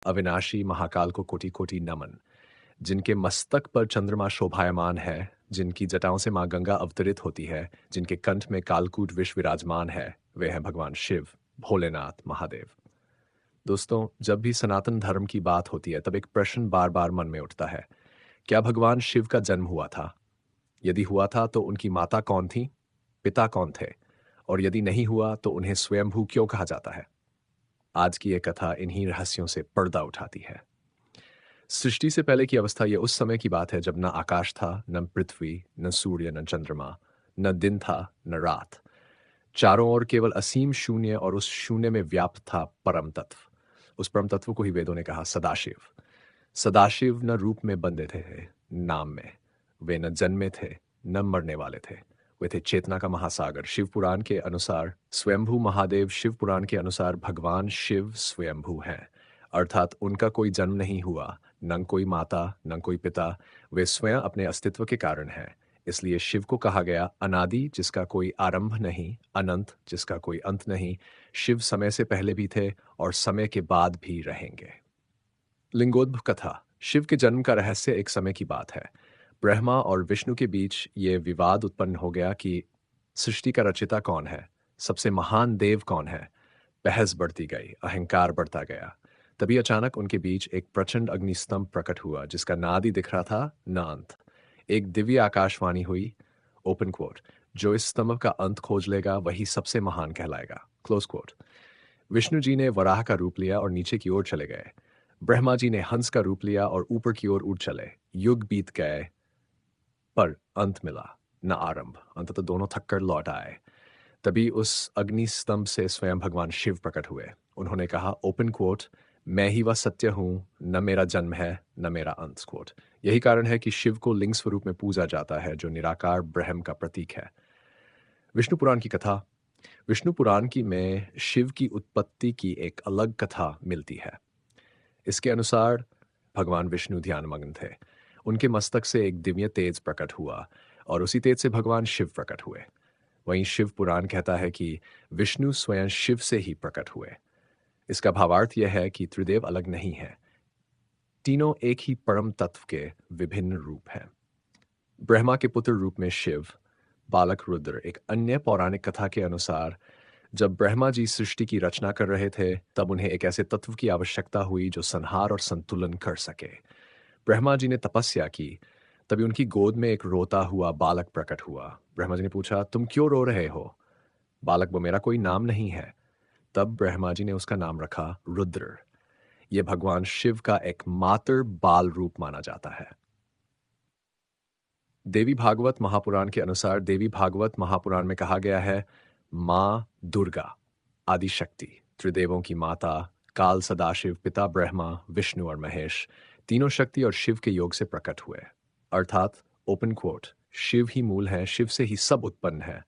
अविनाशी महाकाल को कोटि कोटि नमन। जिनके मस्तक पर चंद्रमा शोभायमान है, जिनकी जटाओं से माँ गंगा अवतरित होती है, जिनके कंठ में कालकूट विष विराजमान है, वे हैं भगवान शिव, भोलेनाथ, महादेव। दोस्तों, जब भी सनातन धर्म की बात होती है, तब एक प्रश्न बार बार मन में उठता है। क्या भगवान शिव का जन्म हुआ था? यदि हुआ था तो उनकी माता कौन थी? पिता कौन थे? और यदि नहीं हुआ तो उन्हें स्वयंभू क्यों कहा जाता है? आज की ये कथा इन्हीं रहस्यों से पर्दा उठाती है। सृष्टि से पहले की अवस्था ये उस समय की बात है जब न आकाश था, न पृथ्वी, न सूर्य, न चंद्रमा, न दिन था, न रात। चारों ओर केवल असीम शून्य, और उस शून्य में व्याप्त था परम तत्व। उस परम तत्व को ही वेदों ने कहा सदाशिव। सदाशिव न रूप में बंधे थे, नाम में। वे न जन्मे थे, न मरने वाले थे। वे थे चेतना का महासागर। शिव पुराण के अनुसार स्वयंभू महादेव, शिव पुराण के अनुसार भगवान शिव स्वयंभू हैं। अर्थात उनका कोई जन्म नहीं हुआ, न कोई माता, न कोई पिता। वे स्वयं अपने अस्तित्व के कारण हैं। इसलिए शिव को कहा गया अनादि, जिसका कोई आरंभ नहीं, अनंत, जिसका कोई अंत नहीं। शिव समय से पहले भी थे और समय के बाद भी रहेंगे। लिंगोद्भव कथा। शिव के जन्म का रहस्य एक समय की बात है। ब्रह्मा और विष्णु के बीच ये विवाद उत्पन्न हो गया कि सृष्टि का रचिता कौन है, सबसे महान देव कौन है। बहस बढ़ती गई, अहंकार बढ़ता गया। तभी अचानक उनके बीच एक प्रचंड अग्निस्तंभ प्रकट हुआ, जिसका नाद ही दिख रहा था, न अंत। एक दिव्य आकाशवाणी हुई, ओपन कोट, जो इस स्तंभ का अंत खोज लेगा वही सबसे महान कहलाएगा, क्लोज कोट। विष्णु जी ने वराह का रूप लिया और नीचे की ओर चले गए। ब्रह्मा जी ने हंस का रूप लिया और ऊपर की ओर उड़ चले। युग बीत गए, पर अंत मिला न आरंभ। अंततः दोनों थककर लौट आए। तभी उस अग्नि स्तंभ से स्वयं भगवान शिव प्रकट हुए। उन्होंने कहा, ओपन कोट, मैं ही वह सत्य हूं, न मेरा जन्म है, न मेरा अंत, कोट। यही कारण है कि शिव को लिंग स्वरूप में पूजा जाता है, जो निराकार ब्रह्म का प्रतीक है। विष्णु पुराण की कथा। विष्णु पुराण की में शिव की उत्पत्ति की एक अलग कथा मिलती है। इसके अनुसार भगवान विष्णु ध्यानमग्न थे। उनके मस्तक से एक दिव्य तेज प्रकट हुआ और उसी तेज से भगवान शिव प्रकट हुए। वहीं शिव पुराण कहता है कि विष्णु स्वयं शिव से ही प्रकट हुए। इसका भावार्थ यह है कि त्रिदेव अलग नहीं है, तीनों एक ही परम तत्व के विभिन्न रूप हैं। ब्रह्मा के पुत्र रूप में शिव, बालक रुद्र। एक अन्य पौराणिक कथा के अनुसार जब ब्रह्मा जी सृष्टि की रचना कर रहे थे, तब उन्हें एक ऐसे तत्व की आवश्यकता हुई जो संहार और संतुलन कर सके। ब्रह्मा जी ने तपस्या की। तभी उनकी गोद में एक रोता हुआ बालक प्रकट हुआ। ब्रह्मा जी ने पूछा, तुम क्यों रो रहे हो? बालक, वो मेरा कोई नाम नहीं है। तब ब्रह्मा जी ने उसका नाम रखा रुद्र। यह भगवान शिव का एक मातर बाल रूप माना जाता है। देवी भागवत महापुराण के अनुसार देवी भागवत महापुराण में कहा गया है, माँ दुर्गा, आदिशक्ति, त्रिदेवों की माता, काल सदाशिव, पिता ब्रह्मा, विष्णु और महेश, तीनों शक्ति और शिव के योग से प्रकट हुए। अर्थात ओपन कोट, शिव ही मूल है, शिव से ही सब उत्पन्न है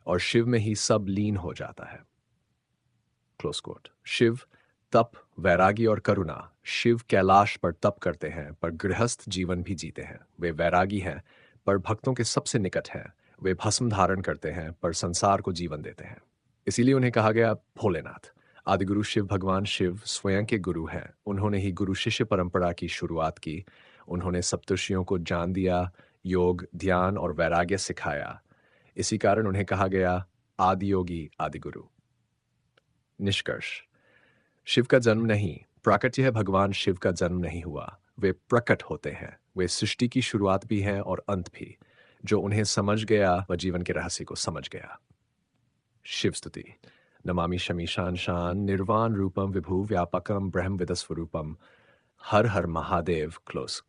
और शिव में ही सब लीन हो जाता है, क्लोज कोट। शिव, तप, वैरागी और करुणा। शिव कैलाश पर तप करते हैं, पर गृहस्थ जीवन भी जीते हैं। वे वैरागी हैं, पर भक्तों के सबसे निकट हैं। वे भस्म धारण करते हैं, पर संसार को जीवन देते हैं। इसीलिए उन्हें कहा गया भोलेनाथ। आदिगुरु शिव भगवान शिव स्वयं के गुरु हैं। उन्होंने ही गुरु शिष्य परंपरा की शुरुआत की। उन्होंने सप्तर्षियों को ज्ञान दिया, योग, ध्यान और वैराग्य सिखाया। इसी कारण उन्हें कहा गया आदि योगी, आदिगुरु। निष्कर्ष, शिव का जन्म नहीं, प्राकट्य है, भगवान शिव का जन्म नहीं हुआ। वे प्रकट होते हैं। वे सृष्टि की शुरुआत भी हैं और अंत भी। जो उन्हें समझ गया वह जीवन के रहस्य को समझ गया। शिव स्तुति। नमामि शमीशान शान निर्वाण रूपम विभु व्यापकम ब्रह्म विद स्वरूपम। हर हर महादेव, क्लोज।